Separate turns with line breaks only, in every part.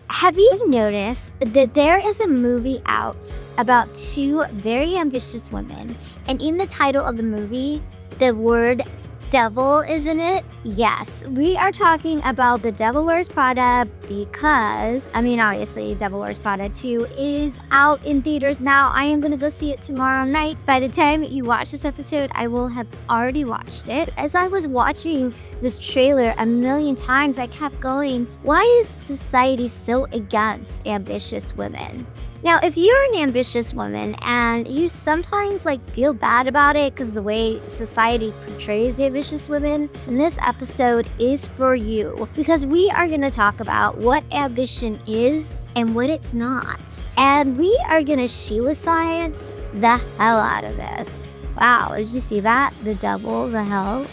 Have you noticed that there is a movie out about two very ambitious women, and in the title of the movie, the word devil is in it? Yes, we are talking about The Devil Wears Prada because, obviously, Devil Wears Prada 2 is out in theaters now. I am going to go see it tomorrow night. By the time you watch this episode, I will have already watched it. As I was watching this trailer a million times, I kept going, why is society so against ambitious women? Now, if you're an ambitious woman and you sometimes feel bad about it because the way society portrays ambitious women, then this episode is for you because we are going to talk about what ambition is and what it's not. And we are going to Sheila-Science the hell out of this. Wow, did you see that? The double, the hell.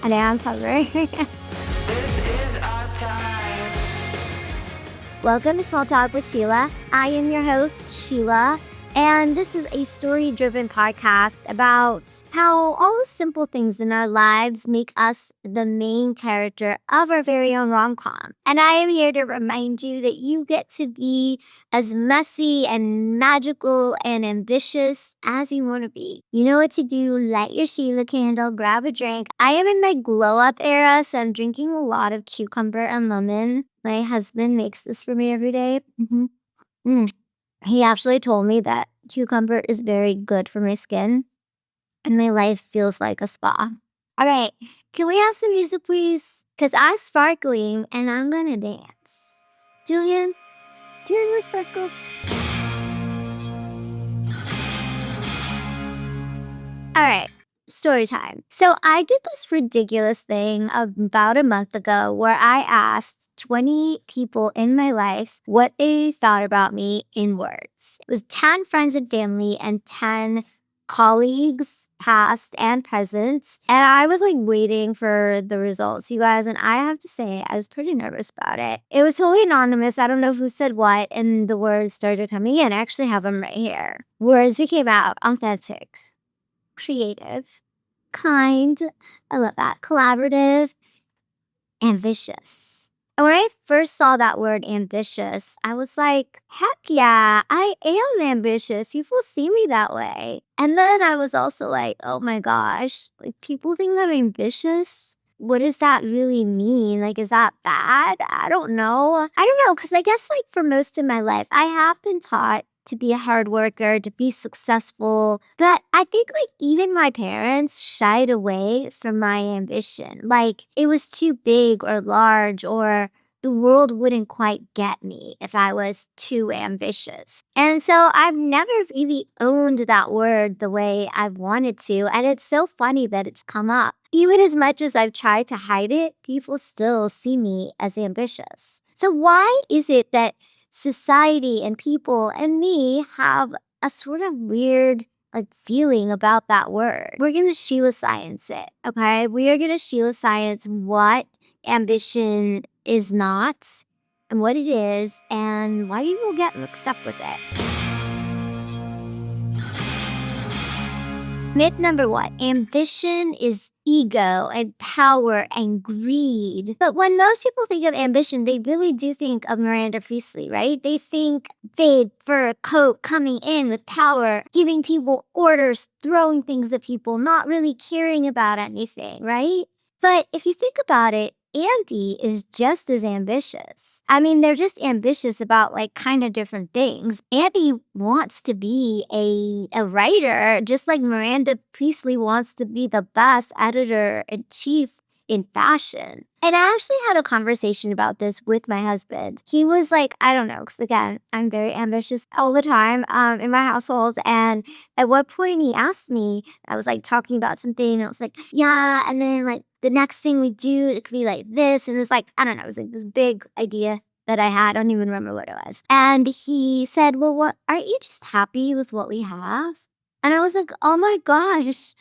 And I'm covering. Welcome to Small Talk with Sheila. I am your host, Sheila, and this is a story-driven podcast about how all the simple things in our lives make us the main character of our very own rom-com. And I am here to remind you that you get to be as messy and magical and ambitious as you want to be. You know what to do. Light your Sheila candle, grab a drink. I am in my glow-up era, so I'm drinking a lot of cucumber and lemon. My husband makes this for me every day. He actually told me that cucumber is very good for my skin, and my life feels like a spa. All right, can we have some music, please? Because I'm sparkling, and I'm going to dance. Julian, do you have sparkles? All right. Story time. So I did this ridiculous thing about a month ago where I asked 20 people in my life what they thought about me in words. It was 10 friends and family and 10 colleagues, past and present. And I was waiting for the results, you guys. And I have to say, I was pretty nervous about it. It was totally anonymous. I don't know who said what. And the words started coming in. I actually have them right here. Words that came out: authentic, creative, kind, I love that, collaborative, ambitious. And when I first saw that word ambitious, I was like, heck yeah, I am ambitious. People see me that way. And then I was also like, oh my gosh, people think I'm ambitious? What does that really mean? Is that bad? I don't know. Because I guess for most of my life, I have been taught to be a hard worker, to be successful. But I think even my parents shied away from my ambition. It was too big or large, or the world wouldn't quite get me if I was too ambitious. And so I've never really owned that word the way I've wanted to. And it's so funny that it's come up. Even as much as I've tried to hide it, people still see me as ambitious. So why is it that society and people and me have a sort of weird feeling about that word? We're going to Sheila-Science it, okay? We are going to Sheila-Science what ambition is not and what it is and why people get mixed up with it. Myth number 1, ambition is ego and power and greed. But when most people think of ambition, they really do think of Miranda Priestly, right? They think fade, fur, coat, coming in with power, giving people orders, throwing things at people, not really caring about anything, right? But if you think about it, Andy is just as ambitious. They're just ambitious about kind of different things. Andy wants to be a writer, just like Miranda Priestly wants to be the best editor-in-chief in fashion. And I actually had a conversation about this with my husband. He was like, I don't know, because again, I'm very ambitious all the time in my household. And at one point he asked me, I was talking about something, and I was like, yeah, and then the next thing we do, it could be like this. And it was I don't know, it was this big idea that I had. I don't even remember what it was. And he said, well, what, aren't you just happy with what we have? And I was like, oh my gosh,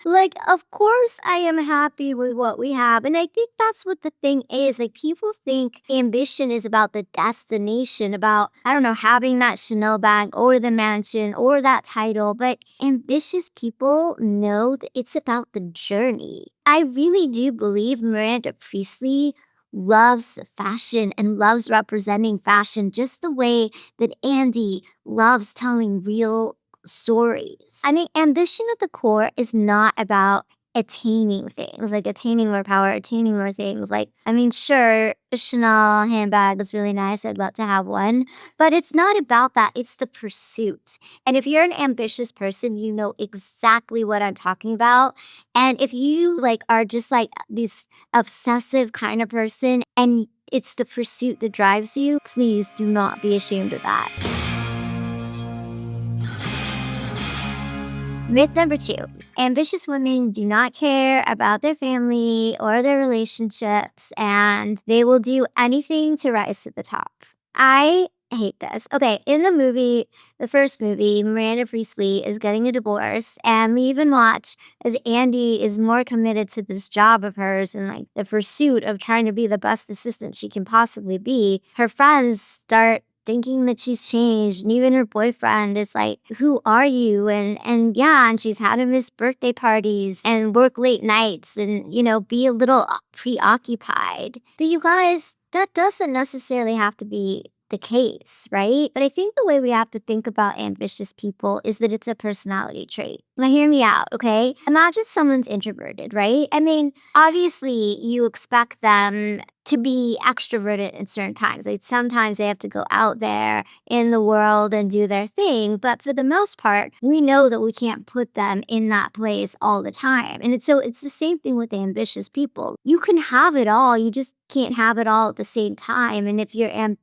of course I am happy with what we have. And I think that's what the thing is. People think ambition is about the destination, about, I don't know, having that Chanel bag or the mansion or that title. But ambitious people know that it's about the journey. I really do believe Miranda Priestly loves fashion and loves representing fashion just the way that Andy loves telling real stories. I mean, ambition at the core is not about attaining things, like attaining more power, attaining more things. Like, I mean, sure, a Chanel handbag is really nice. I'd love to have one, but it's not about that. It's the pursuit. And if you're an ambitious person, you know exactly what I'm talking about. And if you like are just like this obsessive kind of person and it's the pursuit that drives you, please do not be ashamed of that. Myth number 2. Ambitious women do not care about their family or their relationships, and they will do anything to rise to the top. I hate this. Okay, in the movie, the first movie, Miranda Priestley is getting a divorce, and we even watch as Andy is more committed to this job of hers and like the pursuit of trying to be the best assistant she can possibly be. Her friends start thinking that she's changed, and even her boyfriend is like, who are you? And yeah, and she's had to miss birthday parties and work late nights and be a little preoccupied. But you guys, that doesn't necessarily have to be the case, right? But I think the way we have to think about ambitious people is that it's a personality trait. Now, hear me out, okay? Imagine someone's introverted, right? I mean, obviously, you expect them to be extroverted at certain times. Like sometimes they have to go out there in the world and do their thing. But for the most part, we know that we can't put them in that place all the time. And it's the same thing with ambitious people. You can have it all. You just can't have it all at the same time. And if you're ambitious,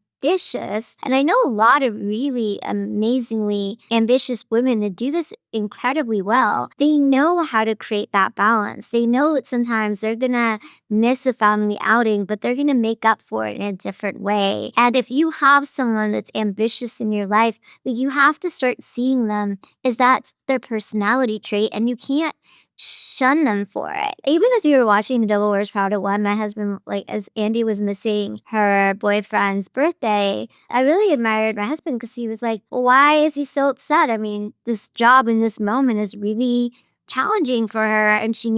and I know a lot of really amazingly ambitious women that do this incredibly well, they know how to create that balance. They know that sometimes they're gonna miss a family outing, but they're going to make up for it in a different way. And if you have someone that's ambitious in your life, you have to start seeing them as that's their personality trait, and you can't shun them for it. Even as we were watching the Devil Wears Prada one, my husband, like as Andy was missing her boyfriend's birthday, I really admired my husband because he was like, why is he so upset? I mean, this job in this moment is really challenging for her, and she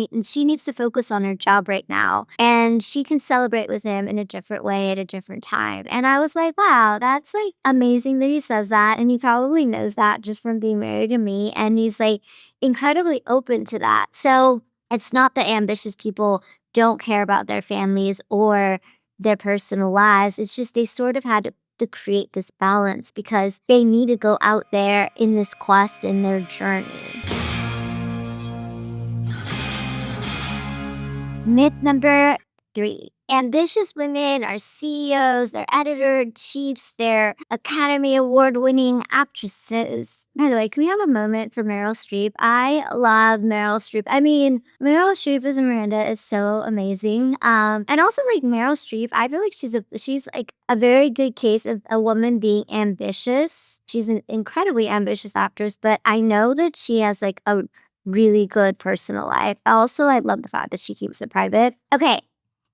needs to focus on her job right now, and she can celebrate with him in a different way at a different time. And I was like, wow, that's like amazing that he says that, and he probably knows that just from being married to me, and he's like incredibly open to that. So it's not that ambitious people don't care about their families or their personal lives. It's just they sort of had to create this balance because they need to go out there in this quest in their journey. Myth number 3. Ambitious women are CEOs, they're editor-in-chiefs, they're Academy Award-winning actresses. By the way, can we have a moment for Meryl Streep? I love Meryl Streep. I mean, Meryl Streep as Miranda is so amazing. And also like Meryl Streep, I feel like she's like a very good case of a woman being ambitious. She's an incredibly ambitious actress, but I know that she has like a really good personal life. Also, I love the fact that she keeps it private. Okay,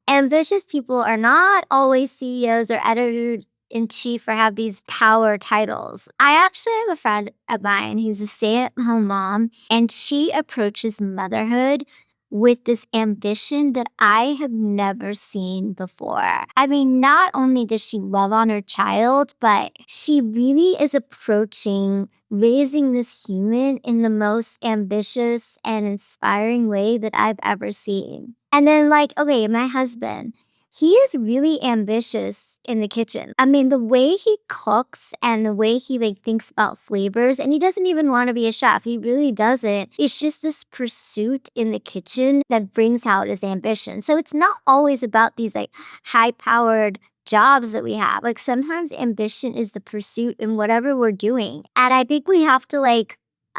ambitious people are not always CEOs or editor in chief or have these power titles. I actually have a friend of mine who's a stay-at-home mom, and she approaches motherhood with this ambition that I have never seen before. I mean, not only does she love on her child, but she really is approaching raising this human in the most ambitious and inspiring way that I've ever seen. And then, like, okay, my husband, he is really ambitious in the kitchen. I mean, the way he cooks and the way he like thinks about flavors, and he doesn't even want to be a chef. He really doesn't. It's just this pursuit in the kitchen that brings out his ambition. So it's not always about these like high-powered jobs that we have. Like sometimes ambition is the pursuit in whatever we're doing. And I think we have to like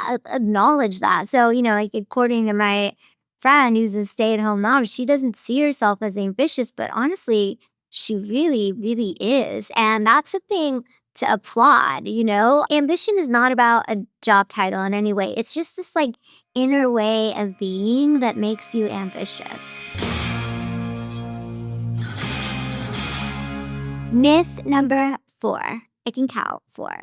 acknowledge that. So, like according to my friend who's a stay-at-home mom, she doesn't see herself as ambitious, but honestly, she really, really is. And that's a thing to applaud. Ambition is not about a job title in any way. It's just this like inner way of being that makes you ambitious. Myth number 4. I can count 4.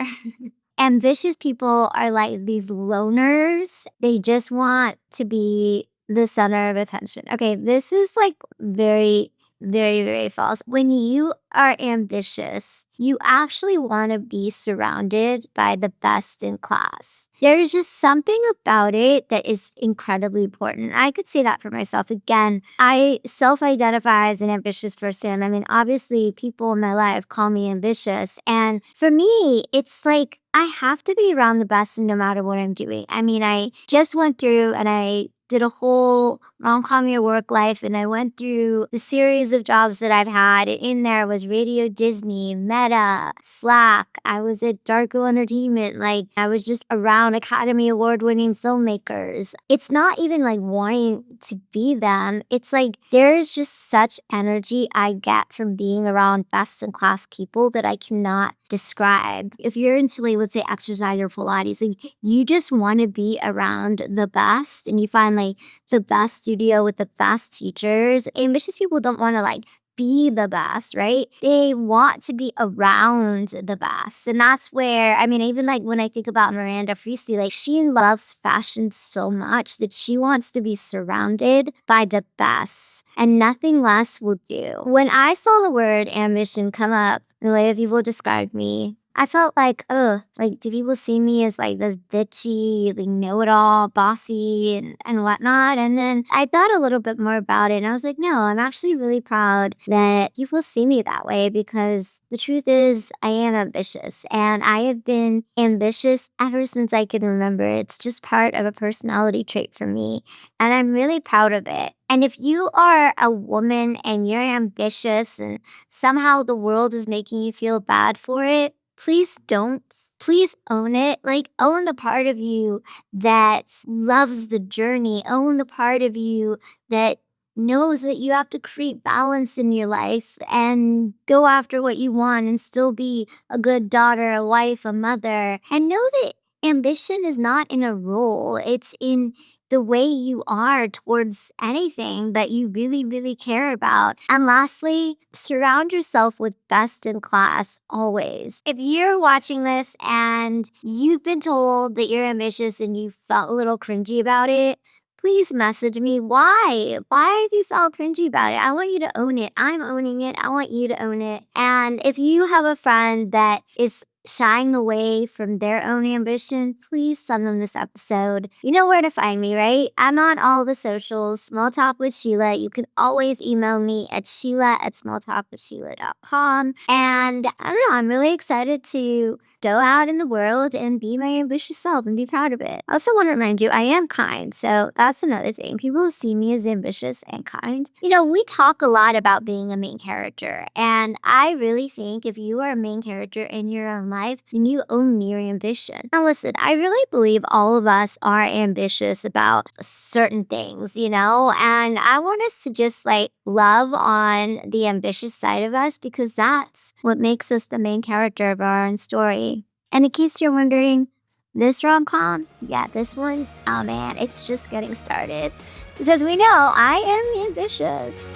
Ambitious people are like these loners. They just want to be the center of attention. Okay, this is like very very, very false. When you are ambitious, you actually want to be surrounded by the best in class. There is just something about it that is incredibly important. I could say that for myself. Again, I self identify as an ambitious person. I mean, obviously, people in my life call me ambitious. And for me, it's like I have to be around the best no matter what I'm doing. I mean, I just went through and I did a whole rom-com your work life, and I went through the series of jobs that I've had. In there was Radio Disney, Meta, Slack. I was at Darko Entertainment. Like, I was just around Academy Award winning filmmakers. It's not even like wanting to be them. It's like there's just such energy I get from being around best in class people that I cannot describe. If you're into, like, let's say exercise or Pilates, like, you just want to be around the best, and you find like the best studio with the best teachers. Ambitious people don't want to like be the best, right? They want to be around the best. And that's where, I mean, even like when I think about Miranda Priestley, like she loves fashion so much that she wants to be surrounded by the best, and nothing less will do. When I saw the word ambition come up, the way that people described me, I felt like, oh, like, do people see me as like this bitchy, like know-it-all, bossy and whatnot? And then I thought a little bit more about it, and I was like, no, I'm actually really proud that people see me that way, because the truth is I am ambitious, and I have been ambitious ever since I can remember. It's just part of a personality trait for me, and I'm really proud of it. And if you are a woman and you're ambitious and somehow the world is making you feel bad for it, please don't. Please own it. Like, own the part of you that loves the journey. Own the part of you that knows that you have to create balance in your life and go after what you want and still be a good daughter, a wife, a mother. And know that ambition is not in a role, it's in the way you are towards anything that you really, really care about. And lastly, surround yourself with best in class always. If you're watching this and you've been told that you're ambitious and you felt a little cringy about it, please message me. Why? Why have you felt cringy about it? I want you to own it. I'm owning it. I want you to own it. And if you have a friend that is shying away from their own ambition, please send them this episode. You know where to find me, right? I'm on all the socials, Small Talk with Sheila. You can always email me at sheila@smalltalkwithsheila.com. And I don't know, I'm really excited to go out in the world and be my ambitious self and be proud of it. I also want to remind you, I am kind. So that's another thing. People see me as ambitious and kind. You know, we talk a lot about being a main character. And I really think if you are a main character in your own life, then you own your ambition. Now listen, I really believe all of us are ambitious about certain things, you know? And I want us to just like love on the ambitious side of us, because that's what makes us the main character of our own story. And in case you're wondering, this rom-com, yeah, this one, oh man, it's just getting started. Because we know I am ambitious.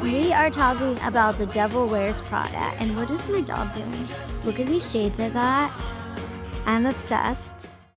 We are talking about The Devil Wears Prada. And what is my dog doing? Look at these shades I got. I'm obsessed.